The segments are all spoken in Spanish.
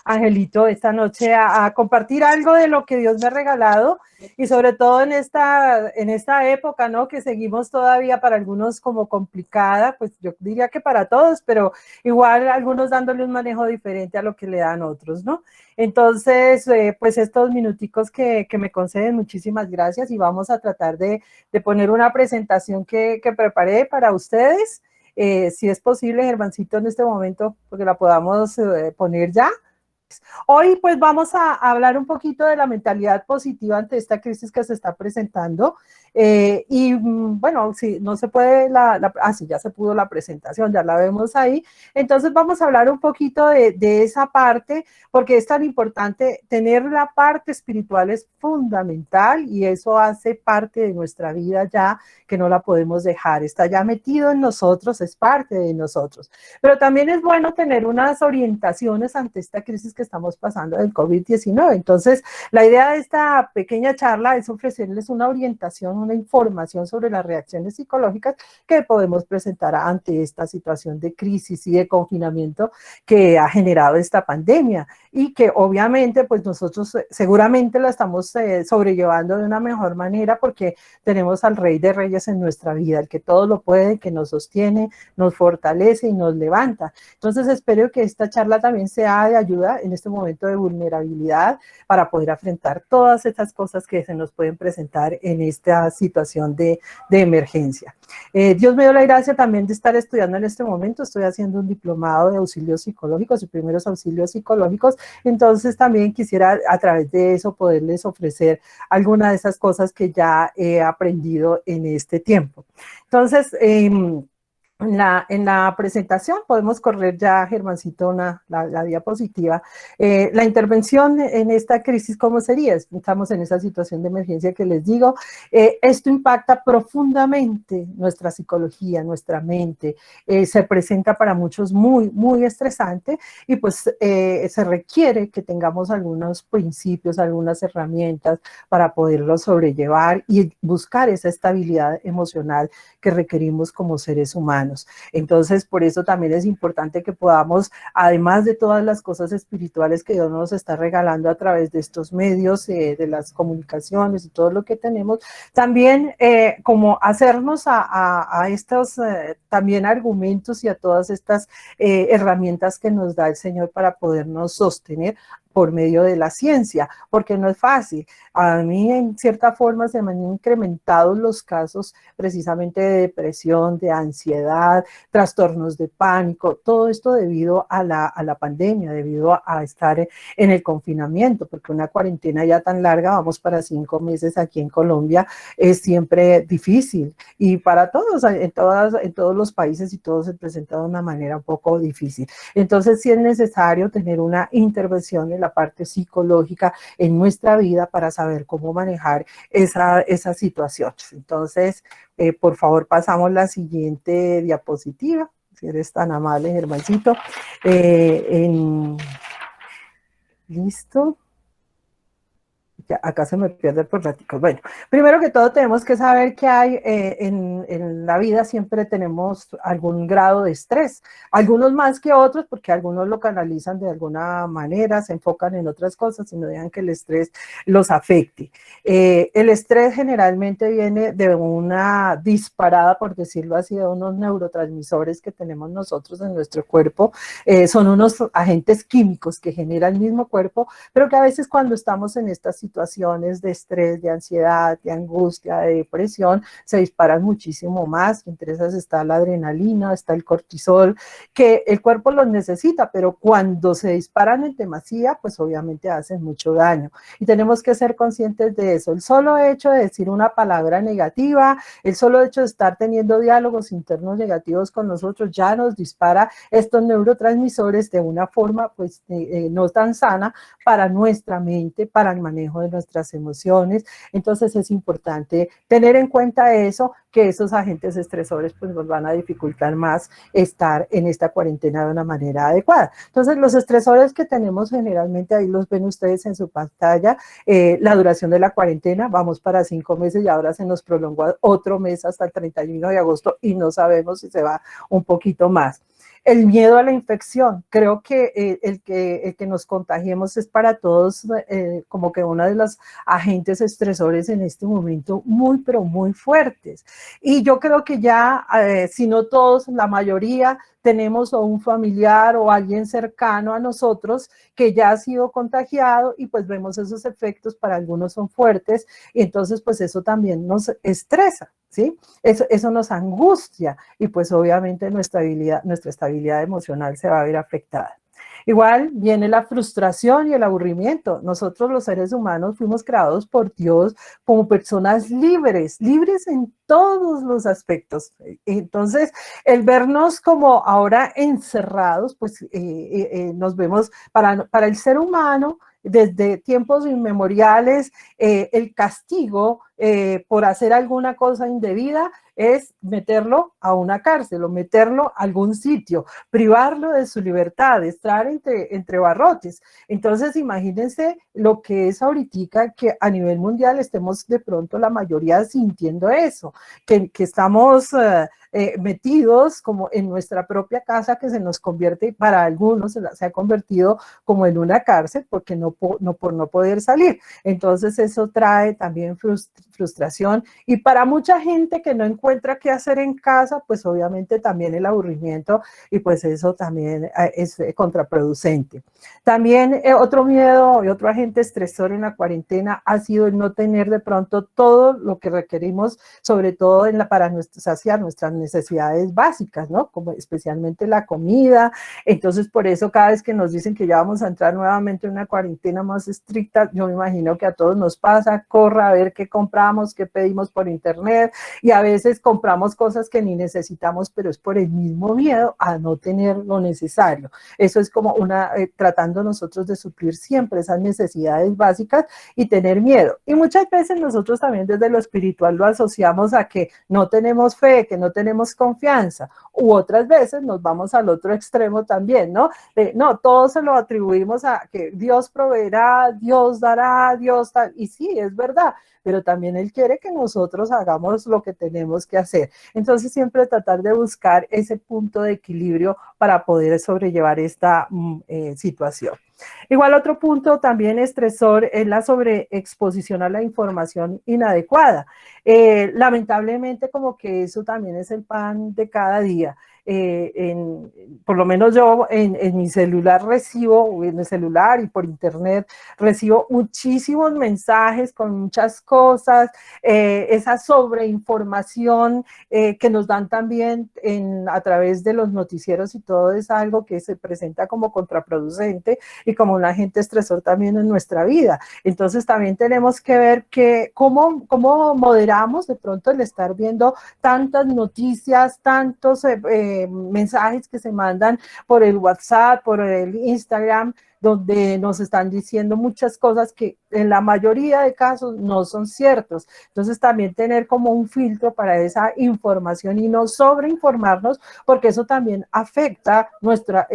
Angelito, esta noche a compartir algo de lo que Dios me ha regalado y sobre todo en esta época, ¿no? Que seguimos todavía para algunos como complicada, pues yo diría que para todos, pero igual algunos dándole un manejo diferente a lo que le dan otros, ¿no? Entonces, pues estos minuticos que me conceden, muchísimas gracias y vamos a tratar de poner una presentación que preparé para ustedes. Si es posible, Germancito, en este momento, porque la podamos poner ya. Hoy pues vamos a hablar un poquito de la mentalidad positiva ante esta crisis que se está presentando. Bueno, si no se puede, sí, ya se pudo la presentación, ya la vemos ahí. Entonces vamos a hablar un poquito de esa parte, porque es tan importante. Tener la parte espiritual es fundamental y eso hace parte de nuestra vida ya, que no la podemos dejar. Está ya metido en nosotros, es parte de nosotros. Pero también es bueno tener unas orientaciones ante esta crisis que estamos pasando del COVID-19. Entonces, la idea de esta pequeña charla es ofrecerles una orientación, una información sobre las reacciones psicológicas que podemos presentar ante esta situación de crisis y de confinamiento que ha generado esta pandemia y que obviamente pues nosotros seguramente la estamos sobrellevando de una mejor manera porque tenemos al Rey de Reyes en nuestra vida, el que todo lo puede, que nos sostiene, nos fortalece y nos levanta. Entonces espero que esta charla también sea de ayuda en este momento de vulnerabilidad para poder afrontar todas estas cosas que se nos pueden presentar en esta situación de emergencia. Dios me dio la gracia también de estar estudiando en este momento, estoy haciendo un diplomado de auxilios psicológicos y primeros auxilios psicológicos, entonces también quisiera a través de eso poderles ofrecer alguna de esas cosas que ya he aprendido en este tiempo. Entonces, en la presentación podemos correr ya, Germancito, la diapositiva. La intervención en esta crisis, ¿cómo sería? Estamos en esa situación de emergencia que les digo. Esto impacta profundamente nuestra psicología, nuestra mente. Se presenta para muchos muy, muy estresante y pues se requiere que tengamos algunos principios, algunas herramientas para poderlo sobrellevar y buscar esa estabilidad emocional que requerimos como seres humanos. Entonces, por eso también es importante que podamos, además de todas las cosas espirituales que Dios nos está regalando a través de estos medios, de las comunicaciones y todo lo que tenemos, también como hacernos a estos también argumentos y a todas estas herramientas que nos da el Señor para podernos sostener por medio de la ciencia, porque no es fácil. A mí, en cierta forma, se me han incrementado los casos precisamente de depresión, de ansiedad, trastornos de pánico, todo esto debido a la pandemia, debido a estar en el confinamiento, porque una cuarentena ya tan larga, vamos para 5 meses aquí en Colombia, es siempre difícil. Y para todos, en todos los países y todos se presenta de una manera un poco difícil. Entonces, sí es necesario tener una intervención en la parte psicológica en nuestra vida para saber cómo manejar esa situación. Entonces, por favor, pasamos la siguiente diapositiva, si eres tan amable, Germancito. Listo. Ya, acá se me pierde por raticos. Bueno, primero que todo tenemos que saber que hay en la vida siempre tenemos algún grado de estrés, algunos más que otros porque algunos lo canalizan de alguna manera, se enfocan en otras cosas y no dejan que el estrés los afecte. El estrés generalmente viene de una disparada, por decirlo así, de unos neurotransmisores que tenemos nosotros en nuestro cuerpo. Son unos agentes químicos que genera el mismo cuerpo, pero que a veces cuando estamos en estas situaciones de estrés, de ansiedad, de angustia, de depresión, se disparan muchísimo más. Entre esas está la adrenalina, está el cortisol, que el cuerpo los necesita, pero cuando se disparan en demasía, pues obviamente hacen mucho daño. Y tenemos que ser conscientes de eso. El solo hecho de decir una palabra negativa, el solo hecho de estar teniendo diálogos internos negativos con nosotros, ya nos dispara estos neurotransmisores de una forma pues no tan sana para nuestra mente, para el manejo de nuestras emociones. Entonces es importante tener en cuenta eso, que esos agentes estresores pues nos van a dificultar más estar en esta cuarentena de una manera adecuada. Entonces los estresores que tenemos generalmente, ahí los ven ustedes en su pantalla, la duración de la cuarentena, vamos para 5 meses y ahora se nos prolongó otro mes hasta el 31 de agosto y no sabemos si se va un poquito más. El miedo a la infección. Creo que el que nos contagiemos es para todos como que uno de los agentes estresores en este momento muy, pero muy fuertes. Y yo creo que ya, si no todos, la mayoría, tenemos o un familiar o alguien cercano a nosotros que ya ha sido contagiado y pues vemos esos efectos, para algunos son fuertes y entonces pues eso también nos estresa, ¿sí? Eso nos angustia y pues obviamente nuestra estabilidad emocional se va a ver afectada. Igual viene la frustración y el aburrimiento. Nosotros los seres humanos fuimos creados por Dios como personas libres, libres en todos los aspectos. Entonces, el vernos como ahora encerrados, pues nos vemos para el ser humano desde tiempos inmemoriales, el castigo por hacer alguna cosa indebida es meterlo a una cárcel o meterlo a algún sitio, privarlo de su libertad, estar entre barrotes. Entonces, imagínense lo que es ahorita que a nivel mundial estemos de pronto la mayoría sintiendo eso, que estamos metidos como en nuestra propia casa, que se nos convierte, para algunos se ha convertido como en una cárcel porque por no poder salir. Entonces eso trae también frustración y para mucha gente que no encuentra qué hacer en casa, pues obviamente también el aburrimiento y pues eso también es contraproducente. También otro miedo y otro agente estresor en la cuarentena ha sido el no tener de pronto todo lo que requerimos, sobre todo para saciar nuestras necesidades básicas, ¿no? Como especialmente la comida. Entonces, por eso cada vez que nos dicen que ya vamos a entrar nuevamente en una cuarentena más estricta, yo me imagino que a todos nos pasa, corra a ver qué compramos, qué pedimos por internet, y a veces compramos cosas que ni necesitamos, pero es por el mismo miedo a no tener lo necesario. Eso es como tratando nosotros de suplir siempre esas necesidades básicas y tener miedo. Y muchas veces nosotros también desde lo espiritual lo asociamos a que no tenemos fe, que no tenemos confianza, u otras veces nos vamos al otro extremo también, ¿no? No, todo se lo atribuimos a que Dios proveerá, Dios dará, Dios tal, y sí, es verdad, pero también Él quiere que nosotros hagamos lo que tenemos que hacer. Entonces siempre tratar de buscar ese punto de equilibrio para poder sobrellevar esta situación. Igual otro punto también estresor es la sobreexposición a la información inadecuada. Lamentablemente como que eso también es el pan de cada día. Por lo menos yo en mi celular recibo, en el celular y por internet, recibo muchísimos mensajes con muchas cosas, esa sobreinformación que nos dan también a través de los noticieros y todo es algo que se presenta como contraproducente y como un agente estresor también en nuestra vida. Entonces también tenemos que ver cómo moderamos de pronto el estar viendo tantas noticias, tantos mensajes que se mandan por el WhatsApp, por el Instagram, donde nos están diciendo muchas cosas que en la mayoría de casos no son ciertos. Entonces también tener como un filtro para esa información y no sobreinformarnos, porque eso también afecta nuestra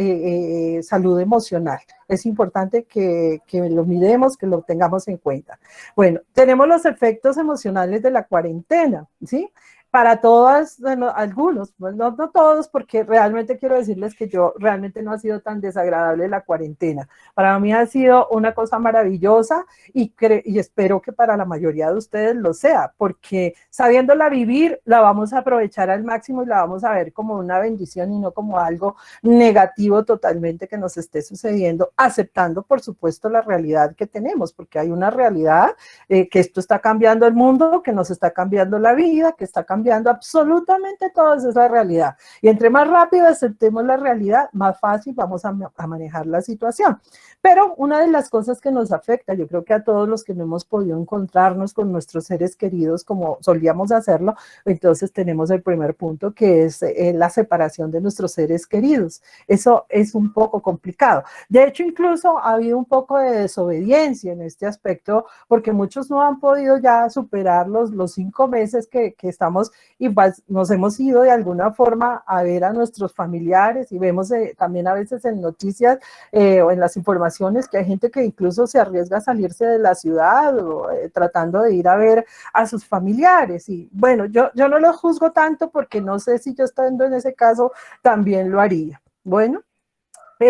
salud emocional. Es importante que lo miremos, que lo tengamos en cuenta. Bueno, tenemos los efectos emocionales de la cuarentena, ¿sí? Para todas, bueno, algunos, no todos, porque realmente quiero decirles que yo realmente no ha sido tan desagradable la cuarentena. Para mí ha sido una cosa maravillosa y espero que para la mayoría de ustedes lo sea, porque sabiéndola vivir, la vamos a aprovechar al máximo y la vamos a ver como una bendición y no como algo negativo totalmente que nos esté sucediendo, aceptando, por supuesto, la realidad que tenemos, porque hay una realidad que esto está cambiando el mundo, que nos está cambiando la vida, que está cambiando absolutamente todo, esa es la realidad. Y entre más rápido aceptemos la realidad, más fácil vamos a manejar la situación. Pero una de las cosas que nos afecta, yo creo que a todos los que no hemos podido encontrarnos con nuestros seres queridos como solíamos hacerlo, entonces tenemos el primer punto, que es la separación de nuestros seres queridos. Eso es un poco complicado. De hecho, incluso ha habido un poco de desobediencia en este aspecto, porque muchos no han podido ya superar los 5 meses que estamos y pues nos hemos ido de alguna forma a ver a nuestros familiares y vemos también a veces en noticias o en las informaciones que hay gente que incluso se arriesga a salirse de la ciudad o tratando de ir a ver a sus familiares. Y bueno, yo no lo juzgo tanto porque no sé si yo estando en ese caso también lo haría. Bueno.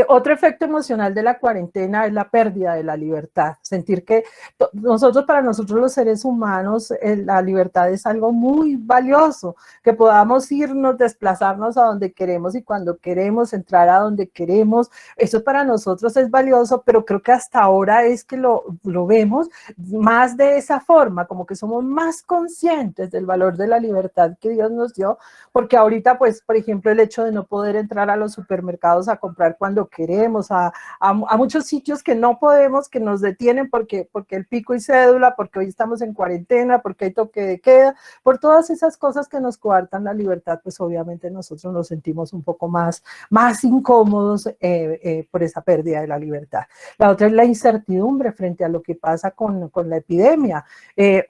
Otro efecto emocional de la cuarentena es la pérdida de la libertad. Sentir que para nosotros los seres humanos, la libertad es algo muy valioso, que podamos irnos, desplazarnos a donde queremos y cuando queremos, entrar a donde queremos. Eso para nosotros es valioso, pero creo que hasta ahora es que lo vemos más de esa forma, como que somos más conscientes del valor de la libertad que Dios nos dio, porque ahorita, pues, por ejemplo, el hecho de no poder entrar a los supermercados a comprar cuando queremos, a muchos sitios que no podemos, que nos detienen porque el pico y cédula, porque hoy estamos en cuarentena, porque hay toque de queda, por todas esas cosas que nos coartan la libertad, pues obviamente nosotros nos sentimos un poco más incómodos por esa pérdida de la libertad. La otra es la incertidumbre frente a lo que pasa con la epidemia.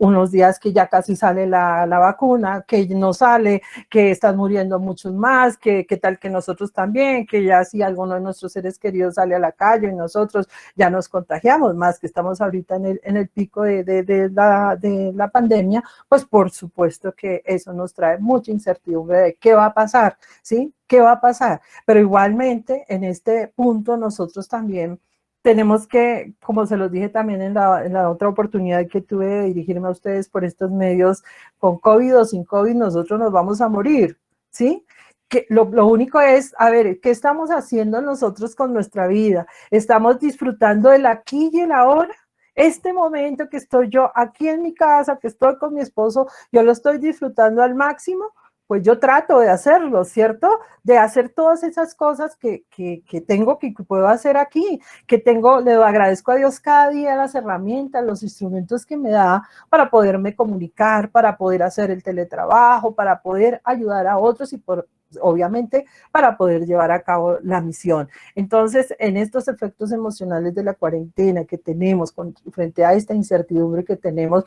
Unos días que ya casi sale la vacuna, que no sale, que están muriendo muchos más, que tal que nosotros también, que ya si alguno de nuestros seres queridos sale a la calle y nosotros ya nos contagiamos más, que estamos ahorita en el pico de la pandemia, pues por supuesto que eso nos trae mucha incertidumbre de qué va a pasar, ¿sí? ¿Qué va a pasar? Pero igualmente en este punto nosotros también tenemos que, como se los dije también en la otra oportunidad que tuve de dirigirme a ustedes por estos medios, con COVID o sin COVID, nosotros nos vamos a morir, ¿sí? Que lo único es, a ver, ¿qué estamos haciendo nosotros con nuestra vida? ¿Estamos disfrutando del aquí y el ahora? Este momento que estoy yo aquí en mi casa, que estoy con mi esposo, yo lo estoy disfrutando al máximo, pues yo trato de hacerlo, ¿cierto? De hacer todas esas cosas que tengo, que puedo hacer aquí, que tengo, le agradezco a Dios cada día las herramientas, los instrumentos que me da para poderme comunicar, para poder hacer el teletrabajo, para poder ayudar a otros y obviamente para poder llevar a cabo la misión. Entonces, en estos efectos emocionales de la cuarentena que tenemos frente a esta incertidumbre que tenemos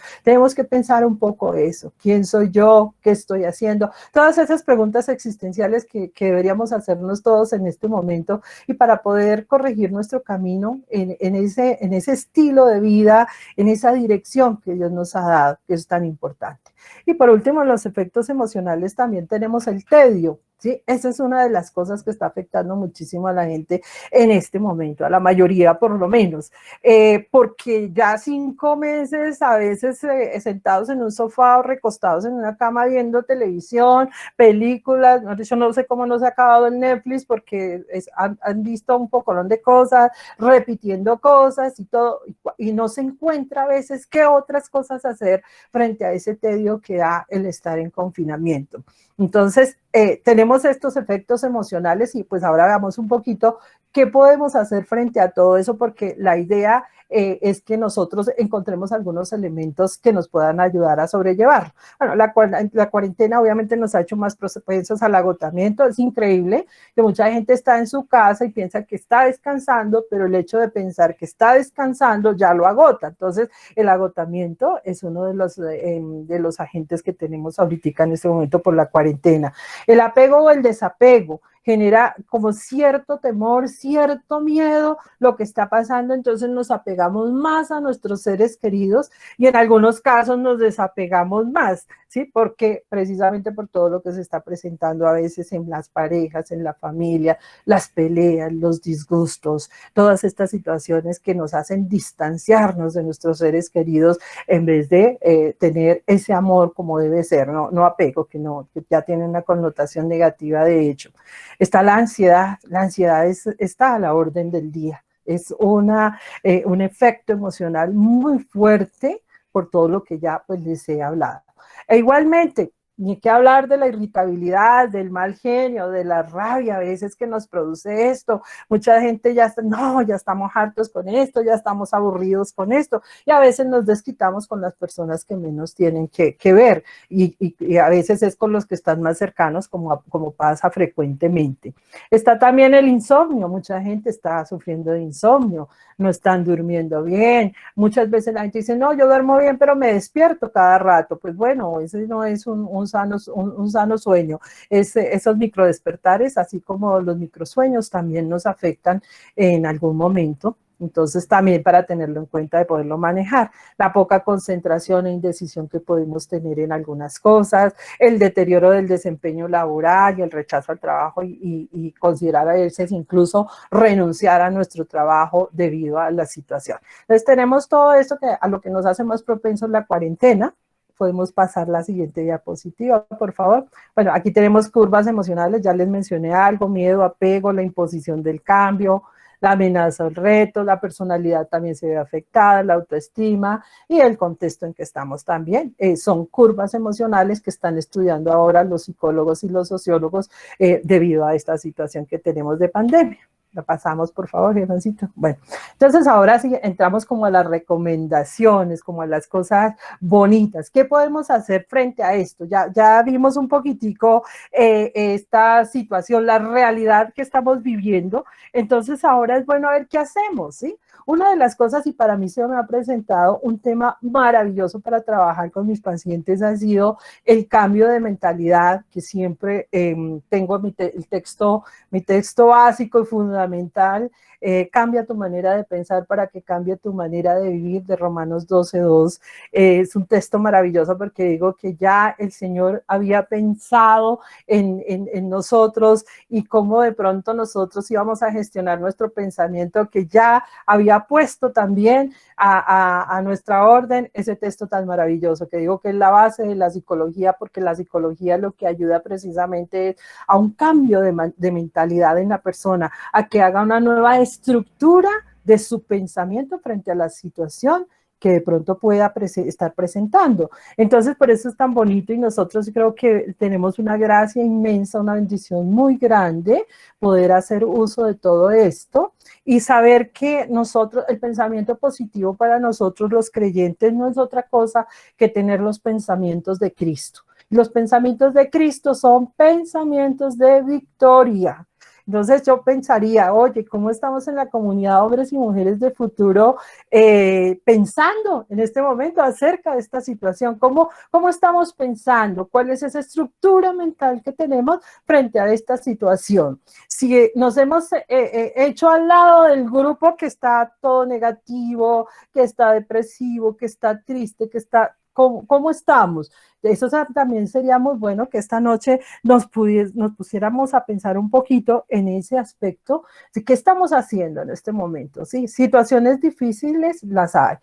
que pensar un poco eso. ¿Quién soy yo? ¿Qué estoy haciendo? Todas esas preguntas existenciales que deberíamos hacernos todos en este momento y para poder corregir nuestro camino en ese estilo de vida, en esa dirección que Dios nos ha dado, que es tan importante. Y por último, los efectos emocionales también tenemos el tedio. ¿Sí? Esa es una de las cosas que está afectando muchísimo a la gente en este momento, a la mayoría por lo menos, porque ya 5 meses a veces sentados en un sofá o recostados en una cama viendo televisión, películas, yo no sé cómo no se ha acabado el Netflix porque han visto un pocolón de cosas, repitiendo cosas y todo, y no se encuentra a veces qué otras cosas hacer frente a ese tedio que da el estar en confinamiento. Entonces, tenemos estos efectos emocionales y pues ahora hagamos un poquito qué podemos hacer frente a todo eso, porque la idea es que nosotros encontremos algunos elementos que nos puedan ayudar a sobrellevar. Bueno, la cuarentena obviamente nos ha hecho más propensos al agotamiento. Es increíble que mucha gente está en su casa y piensa que está descansando, pero el hecho de pensar que está descansando ya lo agota. Entonces, el agotamiento es uno de los agentes que tenemos ahorita en este momento por la cuarentena. El apego o el desapego genera como cierto temor, cierto miedo lo que está pasando, entonces nos apegamos más a nuestros seres queridos y en algunos casos nos desapegamos más, ¿sí? Porque precisamente por todo lo que se está presentando a veces en las parejas, en la familia, las peleas, los disgustos, todas estas situaciones que nos hacen distanciarnos de nuestros seres queridos en vez de tener ese amor como debe ser, no apego, que ya tiene una connotación negativa de hecho. Está la ansiedad está a la orden del día, es un efecto emocional muy fuerte por todo lo que ya pues les he hablado. E igualmente, ni que hablar de la irritabilidad, del mal genio, de la rabia a veces que nos produce esto. Mucha gente ya estamos hartos con esto, ya estamos aburridos con esto, y a veces nos desquitamos con las personas que menos tienen que ver, y a veces es con los que están más cercanos, como pasa frecuentemente. Está también el insomnio, mucha gente está sufriendo de insomnio, no están durmiendo bien, muchas veces la gente dice, no, yo duermo bien, pero me despierto cada rato. Pues bueno, ese no es un sano sueño. Esos microdespertares, así como los microsueños, también nos afectan en algún momento. Entonces también para tenerlo en cuenta de poderlo manejar. La poca concentración e indecisión que podemos tener en algunas cosas, el deterioro del desempeño laboral y el rechazo al trabajo y considerar a veces incluso renunciar a nuestro trabajo debido a la situación. Entonces tenemos todo esto que a lo que nos hace más propensos la cuarentena. Podemos pasar la siguiente diapositiva, por favor. Bueno, aquí tenemos curvas emocionales, ya les mencioné algo, miedo, apego, la imposición del cambio, la amenaza, el reto, la personalidad también se ve afectada, la autoestima y el contexto en que estamos también. Son curvas emocionales que están estudiando ahora los psicólogos y los sociólogos debido a esta situación que tenemos de pandemia. La pasamos, por favor, Germancito. Bueno, entonces ahora sí entramos como a las recomendaciones, como a las cosas bonitas. ¿Qué podemos hacer frente a esto? Ya vimos un poquitico esta situación, la realidad que estamos viviendo. Entonces ahora es bueno ver qué hacemos, ¿sí? Una de las cosas, y para mí se me ha presentado un tema maravilloso para trabajar con mis pacientes, ha sido el cambio de mentalidad, que siempre tengo el texto básico y fundamental, cambia tu manera de pensar para que cambie tu manera de vivir, de Romanos 12:2. Es un texto maravilloso porque digo que ya el Señor había pensado en nosotros y cómo de pronto nosotros íbamos a gestionar nuestro pensamiento, que ya había puesto también a nuestra orden ese texto tan maravilloso, que digo que es la base de la psicología, porque la psicología lo que ayuda precisamente es a un cambio de mentalidad en la persona, a que haga una nueva estructura de su pensamiento frente a la situación que de pronto pueda estar presentando. Entonces, por eso es tan bonito y nosotros creo que tenemos una gracia inmensa, una bendición muy grande, poder hacer uso de todo esto y saber que nosotros, el pensamiento positivo para nosotros los creyentes no es otra cosa que tener los pensamientos de Cristo. Los pensamientos de Cristo son pensamientos de victoria. Entonces yo pensaría, oye, ¿cómo estamos en la comunidad hombres y mujeres de futuro pensando en este momento acerca de esta situación? ¿Cómo estamos pensando? ¿Cuál es esa estructura mental que tenemos frente a esta situación? Si nos hemos hecho al lado del grupo que está todo negativo, que está depresivo, que está triste, que está... ¿Cómo estamos? Eso también sería muy bueno que esta noche nos pusiéramos a pensar un poquito en ese aspecto de qué estamos haciendo en este momento. ¿Sí? Situaciones difíciles las hay.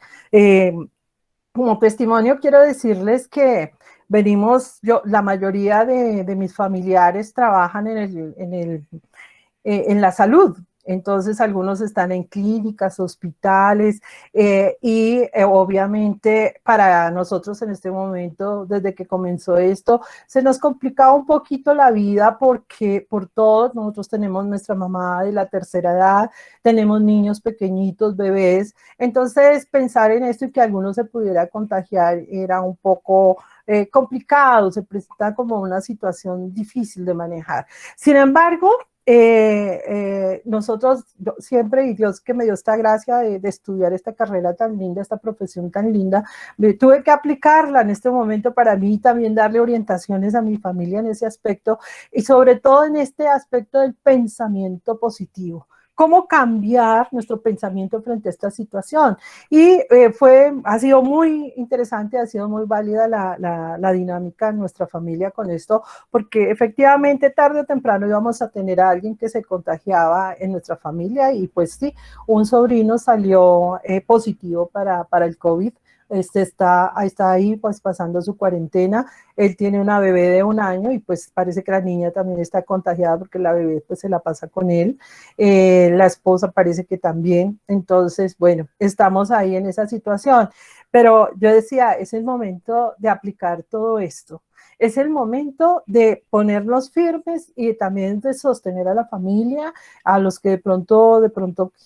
Como testimonio quiero decirles que la mayoría de mis familiares trabajan en la salud. Entonces, algunos están en clínicas, hospitales, obviamente para nosotros en este momento, desde que comenzó esto, se nos complicaba un poquito la vida porque por todos, nosotros tenemos nuestra mamá de la tercera edad, tenemos niños pequeñitos, bebés, entonces pensar en esto y que alguno se pudiera contagiar era un poco complicado, se presenta como una situación difícil de manejar. Sin embargo, nosotros siempre, y Dios que me dio esta gracia de estudiar esta carrera tan linda, esta profesión tan linda, tuve que aplicarla en este momento para mí, también darle orientaciones a mi familia en ese aspecto y sobre todo en este aspecto del pensamiento positivo. ¿Cómo cambiar nuestro pensamiento frente a esta situación? Y ha sido muy interesante, ha sido muy válida la dinámica en nuestra familia con esto, porque efectivamente tarde o temprano íbamos a tener a alguien que se contagiaba en nuestra familia y pues sí, un sobrino salió positivo para el COVID. Está ahí pues pasando su cuarentena, él tiene una bebé de 1 año y pues parece que la niña también está contagiada porque la bebé pues se la pasa con él, la esposa parece que también, entonces bueno, estamos ahí en esa situación, pero yo decía, es el momento de aplicar todo esto, es el momento de ponernos firmes y también de sostener a la familia, a los que de pronto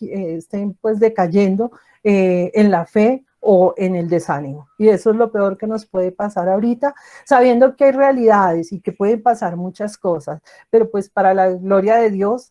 estén pues decayendo en la fe, o en el desánimo. Y eso es lo peor que nos puede pasar ahorita, sabiendo que hay realidades y que pueden pasar muchas cosas, pero pues para la gloria de Dios,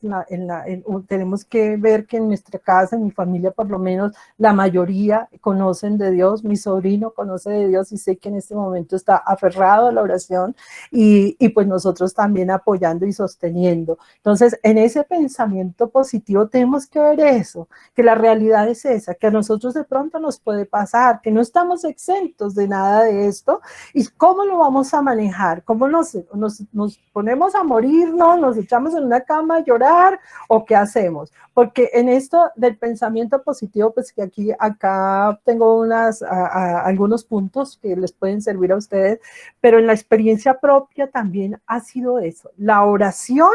tenemos que ver que en nuestra casa, en mi familia por lo menos, la mayoría conocen de Dios, mi sobrino conoce de Dios y sé que en este momento está aferrado a la oración y pues nosotros también apoyando y sosteniendo. Entonces, en ese pensamiento positivo tenemos que ver eso, que la realidad es esa, que a nosotros de pronto nos puede pasar, que no estamos exentos de nada de esto, y cómo lo vamos a manejar, cómo nos ponemos a morirnos, nos echamos en una cama a llorar, o qué hacemos, porque en esto del pensamiento positivo, pues que acá tengo algunos puntos que les pueden servir a ustedes, pero en la experiencia propia también ha sido eso, la oración.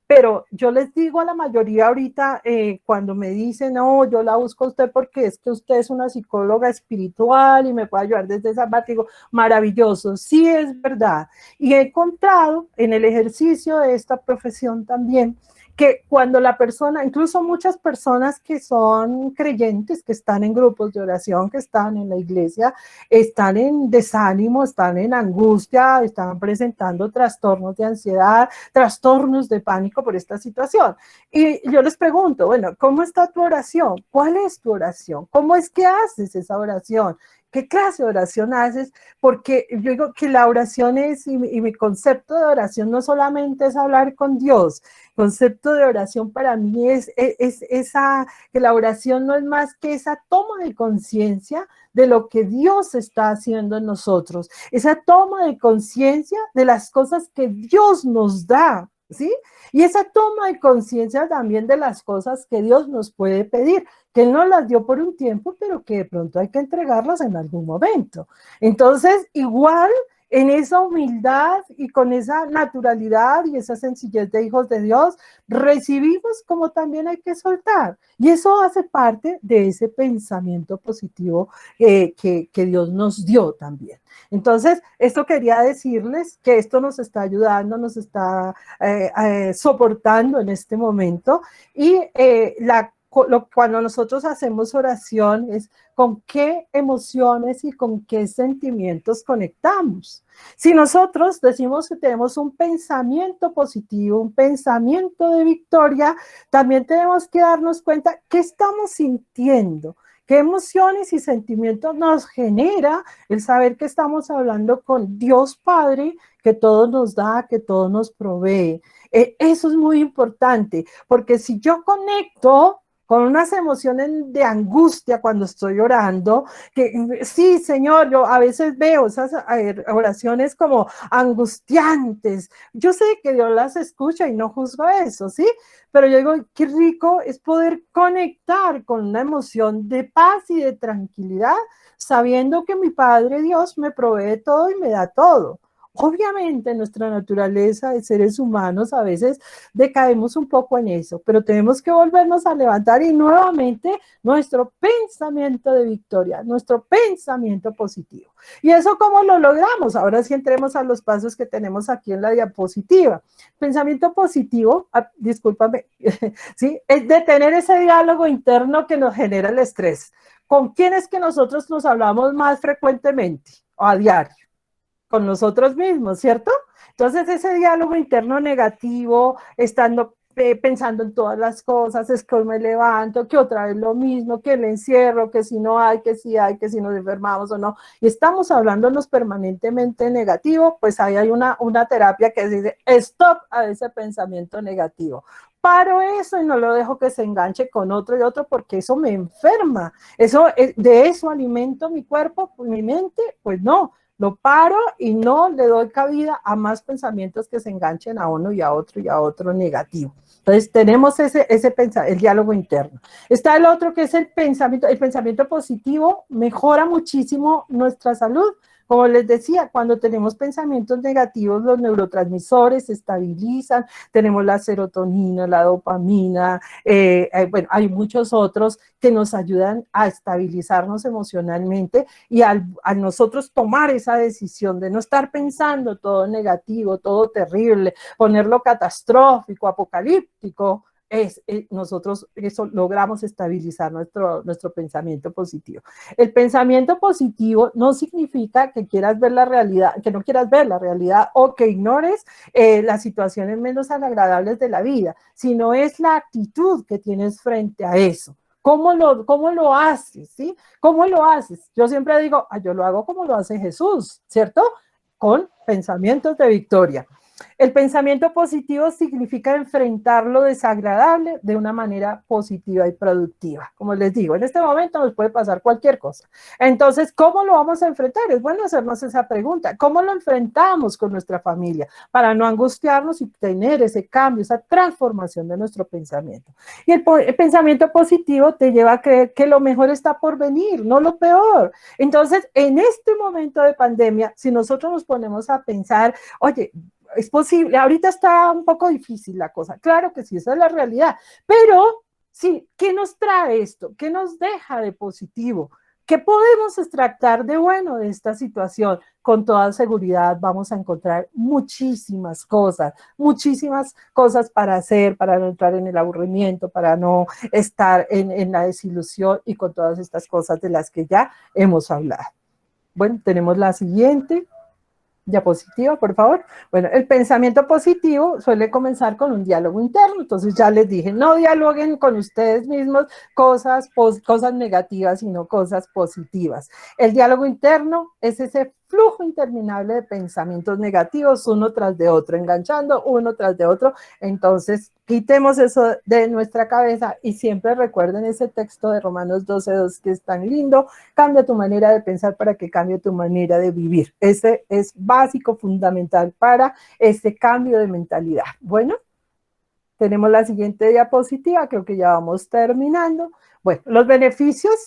Pero yo les digo a la mayoría ahorita, cuando me dicen, no, yo la busco a usted porque es que usted es una psicóloga espiritual y me puede ayudar desde esa parte, digo, maravilloso, sí es verdad. Y he encontrado en el ejercicio de esta profesión también, que cuando la persona, incluso muchas personas que son creyentes, que están en grupos de oración, que están en la iglesia, están en desánimo, están en angustia, están presentando trastornos de ansiedad, trastornos de pánico por esta situación. Y yo les pregunto, bueno, ¿cómo está tu oración? ¿Cuál es tu oración? ¿Cómo es que haces esa oración? ¿Qué clase de oración haces? Porque yo digo que la oración es, y mi concepto de oración no solamente es hablar con Dios, el concepto de oración para mí es esa, que la oración no es más que esa toma de conciencia de lo que Dios está haciendo en nosotros, esa toma de conciencia de las cosas que Dios nos da, ¿sí? Y esa toma de conciencia también de las cosas que Dios nos puede pedir, que Él nos las dio por un tiempo, pero que de pronto hay que entregarlas en algún momento. Entonces, igual en esa humildad y con esa naturalidad y esa sencillez de hijos de Dios, recibimos como también hay que soltar. Y eso hace parte de ese pensamiento positivo que Dios nos dio también. Entonces, esto quería decirles que esto nos está ayudando, nos está soportando en este momento y cuando nosotros hacemos oración es con qué emociones y con qué sentimientos conectamos. Si nosotros decimos que tenemos un pensamiento positivo, un pensamiento de victoria, también tenemos que darnos cuenta qué estamos sintiendo, qué emociones y sentimientos nos genera el saber que estamos hablando con Dios Padre, que todo nos da, que todo nos provee. Eso es muy importante, porque si yo conecto con unas emociones de angustia cuando estoy orando, que sí, Señor, yo a veces veo esas oraciones como angustiantes. Yo sé que Dios las escucha y no juzgo eso, ¿sí? Pero yo digo, qué rico es poder conectar con una emoción de paz y de tranquilidad, sabiendo que mi Padre Dios me provee todo y me da todo. Obviamente, nuestra naturaleza de seres humanos a veces decaemos un poco en eso, pero tenemos que volvernos a levantar y nuevamente nuestro pensamiento de victoria, nuestro pensamiento positivo. ¿Y eso cómo lo logramos? Ahora sí entremos a los pasos que tenemos aquí en la diapositiva. Pensamiento positivo, discúlpame, ¿sí? Es detener ese diálogo interno que nos genera el estrés. ¿Con quién es que nosotros nos hablamos más frecuentemente o a diario? Con nosotros mismos, ¿cierto? Entonces ese diálogo interno negativo, estando pensando en todas las cosas, es que hoy me levanto, que otra vez lo mismo, que el encierro, que si no hay, que si hay, que si nos enfermamos o no, y estamos hablándonos permanentemente negativo, pues ahí hay una terapia que dice, stop a ese pensamiento negativo. Paro eso y no lo dejo que se enganche con otro y otro porque eso me enferma. De eso alimento mi cuerpo, mi mente, pues no. Lo paro y no le doy cabida a más pensamientos que se enganchen a uno y a otro negativo. Entonces tenemos el diálogo interno. Está el otro que es el pensamiento positivo mejora muchísimo nuestra salud. Como les decía, cuando tenemos pensamientos negativos, los neurotransmisores se estabilizan, tenemos la serotonina, la dopamina, bueno, hay muchos otros que nos ayudan a estabilizarnos emocionalmente y al nosotros tomar esa decisión de no estar pensando todo negativo, todo terrible, ponerlo catastrófico, apocalíptico, nosotros eso logramos estabilizar nuestro pensamiento positivo. El pensamiento positivo no significa que quieras ver la realidad, que no quieras ver la realidad o que ignores las situaciones menos agradables de la vida, sino es la actitud que tienes frente a eso. ¿Cómo lo haces? ¿Sí? ¿Cómo lo haces? Yo siempre digo, yo lo hago como lo hace Jesús, ¿cierto? Con pensamientos de victoria. El pensamiento positivo significa enfrentar lo desagradable de una manera positiva y productiva. Como les digo, en este momento nos puede pasar cualquier cosa. Entonces, ¿cómo lo vamos a enfrentar? Es bueno hacernos esa pregunta. ¿Cómo lo enfrentamos con nuestra familia? Para no angustiarnos y tener ese cambio, esa transformación de nuestro pensamiento. Y el pensamiento positivo te lleva a creer que lo mejor está por venir, no lo peor. Entonces, en este momento de pandemia, si nosotros nos ponemos a pensar, oye, es posible, ahorita está un poco difícil la cosa, claro que sí, esa es la realidad, pero sí, ¿qué nos trae esto? ¿Qué nos deja de positivo? ¿Qué podemos extractar de bueno de esta situación? Con toda seguridad vamos a encontrar muchísimas cosas para hacer, para no entrar en el aburrimiento, para no estar en la desilusión y con todas estas cosas de las que ya hemos hablado. Bueno, tenemos la siguiente diapositiva, por favor. Bueno, el pensamiento positivo suele comenzar con un diálogo interno, entonces ya les dije, no dialoguen con ustedes mismos cosas negativas, sino cosas positivas. El diálogo interno es ese flujo interminable de pensamientos negativos, uno tras de otro, enganchando uno tras de otro. Entonces, quitemos eso de nuestra cabeza y siempre recuerden ese texto de Romanos 12:2 que es tan lindo, cambia tu manera de pensar para que cambie tu manera de vivir. Ese es básico, fundamental para este cambio de mentalidad. Bueno, tenemos la siguiente diapositiva, creo que ya vamos terminando. Bueno, los beneficios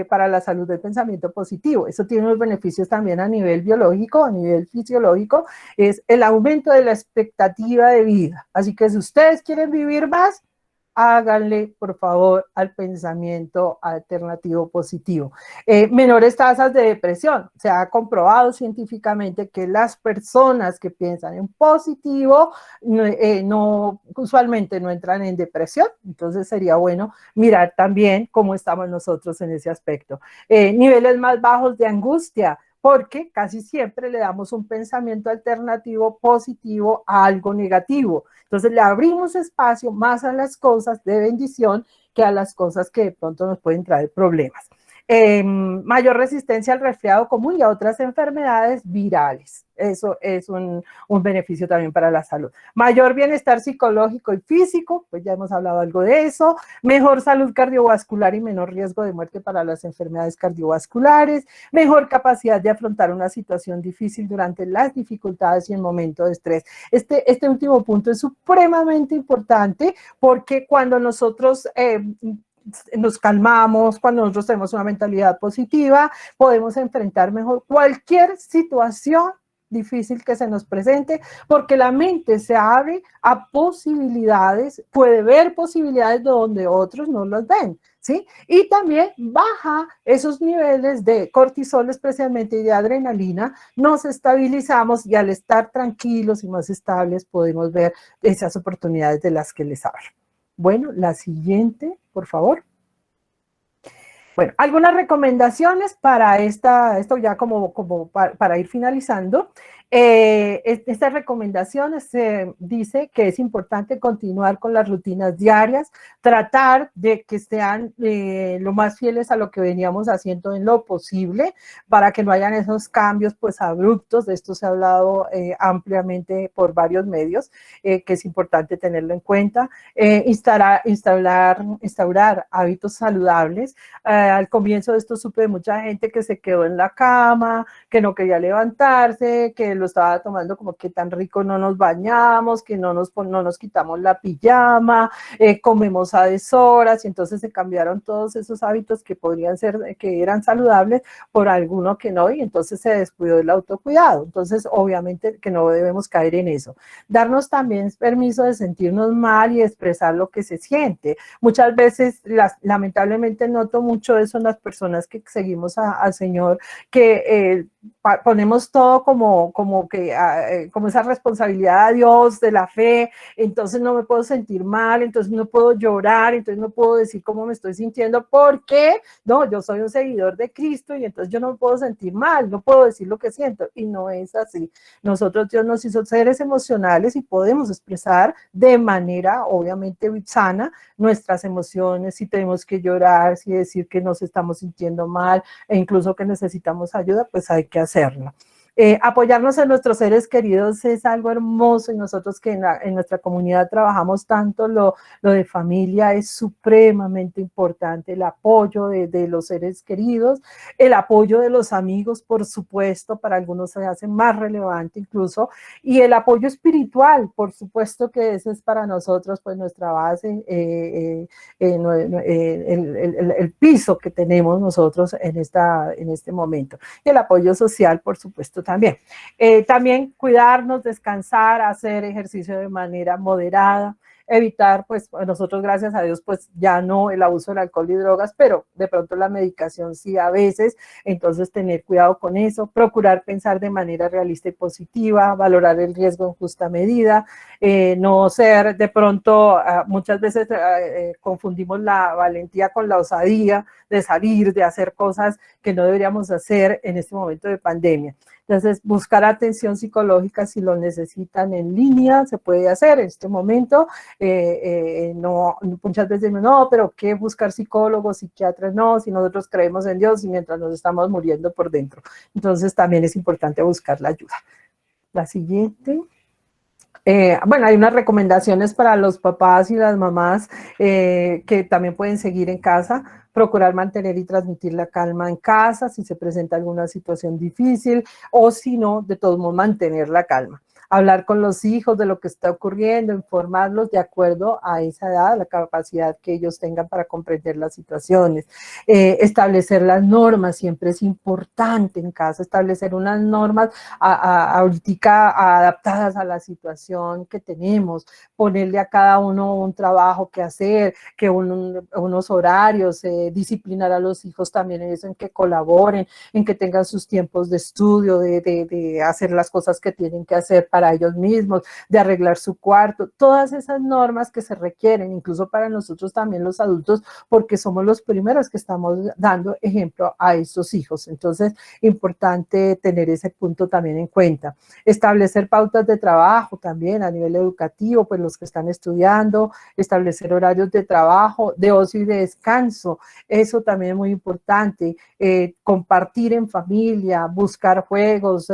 para la salud del pensamiento positivo. Eso tiene unos beneficios también a nivel biológico, a nivel fisiológico, es el aumento de la expectativa de vida. Así que si ustedes quieren vivir más, háganle, por favor, al pensamiento alternativo positivo. Menores tasas de depresión. Se ha comprobado científicamente que las personas que piensan en positivo usualmente no entran en depresión. Entonces sería bueno mirar también cómo estamos nosotros en ese aspecto. Niveles más bajos de angustia, porque casi siempre le damos un pensamiento alternativo positivo a algo negativo. Entonces le abrimos espacio más a las cosas de bendición que a las cosas que de pronto nos pueden traer problemas. Mayor resistencia al resfriado común y a otras enfermedades virales. Eso es un beneficio también para la salud. Mayor bienestar psicológico y físico, pues ya hemos hablado algo de eso. Mejor salud cardiovascular y menor riesgo de muerte para las enfermedades cardiovasculares. Mejor capacidad de afrontar una situación difícil durante las dificultades y en momentos de estrés. Este último punto es supremamente importante porque cuando nosotros nos calmamos, cuando nosotros tenemos una mentalidad positiva, podemos enfrentar mejor cualquier situación difícil que se nos presente, porque la mente se abre a posibilidades, puede ver posibilidades donde otros no las ven, ¿sí? Y también baja esos niveles de cortisol especialmente y de adrenalina, nos estabilizamos y al estar tranquilos y más estables podemos ver esas oportunidades de las que les hablo. Bueno, la siguiente, por favor. Bueno, algunas recomendaciones para esto ya como para ir finalizando. Estas recomendaciones dice que es importante continuar con las rutinas diarias, tratar de que sean lo más fieles a lo que veníamos haciendo en lo posible para que no hayan esos cambios pues abruptos. De esto se ha hablado ampliamente por varios medios, que es importante tenerlo en cuenta. Instaurar hábitos saludables. Al comienzo de esto supe de mucha gente que se quedó en la cama, que no quería levantarse, que lo estaba tomando como que tan rico no nos bañamos, que no nos quitamos la pijama, comemos a deshoras, y entonces se cambiaron todos esos hábitos que podrían ser, que eran saludables, por alguno que no, y entonces se descuidó el autocuidado. Entonces, obviamente que no debemos caer en eso. Darnos también permiso de sentirnos mal y expresar lo que se siente. Muchas veces, lamentablemente, noto mucho eso en las personas que seguimos al Señor, que ponemos todo como esa responsabilidad a Dios de la fe, entonces no me puedo sentir mal, entonces no puedo llorar, entonces no puedo decir cómo me estoy sintiendo, porque no, yo soy un seguidor de Cristo y entonces yo no me puedo sentir mal, no puedo decir lo que siento, y no es así. Nosotros, Dios nos hizo seres emocionales y podemos expresar de manera obviamente sana nuestras emociones, si tenemos que llorar, si decir que nos estamos sintiendo mal e incluso que necesitamos ayuda, pues hay que hacerlo. Apoyarnos en nuestros seres queridos es algo hermoso y nosotros que en nuestra comunidad trabajamos tanto lo de familia es supremamente importante, el apoyo de los seres queridos, el apoyo de los amigos, por supuesto, para algunos se hace más relevante incluso, y el apoyo espiritual, por supuesto que ese es para nosotros pues nuestra base, el piso que tenemos nosotros en este momento. Y el apoyo social, por supuesto, también. También cuidarnos, descansar, hacer ejercicio de manera moderada, evitar, pues nosotros gracias a Dios, pues ya no el abuso del alcohol y drogas, pero de pronto la medicación sí a veces, entonces tener cuidado con eso, procurar pensar de manera realista y positiva, valorar el riesgo en justa medida, no ser de pronto, muchas veces confundimos la valentía con la osadía de salir, de hacer cosas que no deberíamos hacer en este momento de pandemia. Entonces, buscar atención psicológica si lo necesitan en línea, se puede hacer en este momento. No, muchas veces no, pero ¿qué buscar psicólogos, psiquiatras? No, si nosotros creemos en Dios y mientras nos estamos muriendo por dentro. Entonces, también es importante buscar la ayuda. La siguiente. Bueno, hay unas recomendaciones para los papás y las mamás que también pueden seguir en casa, procurar mantener y transmitir la calma en casa si se presenta alguna situación difícil o si no, de todos modos mantener la calma. Hablar con los hijos de lo que está ocurriendo, informarlos de acuerdo a esa edad, la capacidad que ellos tengan para comprender las situaciones. Establecer las normas, siempre es importante en casa, establecer unas normas ahorita adaptadas a la situación que tenemos, ponerle a cada uno un trabajo que hacer, que unos horarios, disciplinar a los hijos también en eso, en que colaboren, en que tengan sus tiempos de estudio, de hacer las cosas que tienen que hacer para ellos mismos, de arreglar su cuarto, todas esas normas que se requieren, incluso para nosotros también los adultos, porque somos los primeros que estamos dando ejemplo a estos hijos. Entonces, importante tener ese punto también en cuenta. Establecer pautas de trabajo también a nivel educativo, pues los que están estudiando, establecer horarios de trabajo, de ocio y de descanso, eso también es muy importante. Compartir en familia, buscar juegos,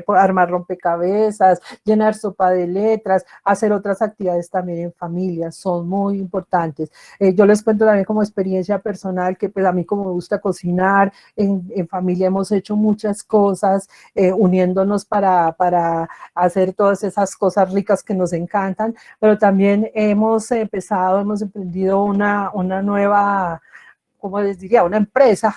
armar rompecabezas, llenar sopa de letras, hacer otras actividades también en familia, son muy importantes. Yo les cuento también como experiencia personal que pues a mí como me gusta cocinar, en familia hemos hecho muchas cosas, uniéndonos para hacer todas esas cosas ricas que nos encantan, pero también hemos emprendido una nueva, como les diría, una empresa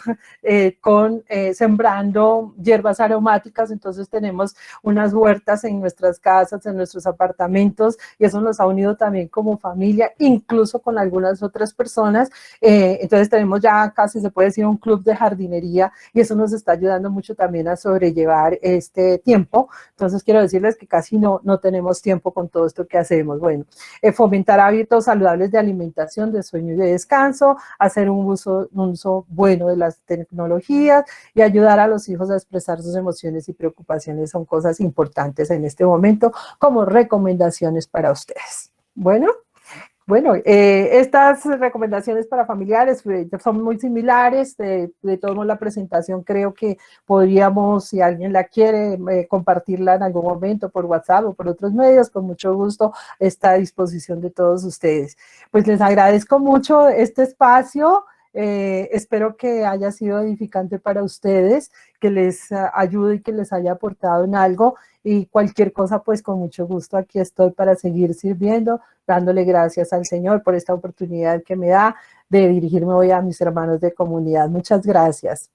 sembrando hierbas aromáticas, entonces tenemos unas huertas en nuestras casas, en nuestros apartamentos, y eso nos ha unido también como familia, incluso con algunas otras personas, entonces tenemos ya casi se puede decir un club de jardinería, y eso nos está ayudando mucho también a sobrellevar este tiempo, entonces quiero decirles que casi no tenemos tiempo con todo esto que hacemos. Bueno, fomentar hábitos saludables de alimentación, de sueño y de descanso, hacer un uso bueno de las tecnologías y ayudar a los hijos a expresar sus emociones y preocupaciones son cosas importantes en este momento como recomendaciones para ustedes. Bueno, estas recomendaciones para familiares son muy similares, de todos modos la presentación creo que podríamos, si alguien la quiere, compartirla en algún momento por WhatsApp o por otros medios, con mucho gusto está a disposición de todos ustedes. Pues les agradezco mucho este espacio. Espero que haya sido edificante para ustedes, que les ayude y que les haya aportado en algo, y cualquier cosa pues con mucho gusto aquí estoy para seguir sirviendo, dándole gracias al Señor por esta oportunidad que me da de dirigirme hoy a mis hermanos de comunidad. Muchas gracias.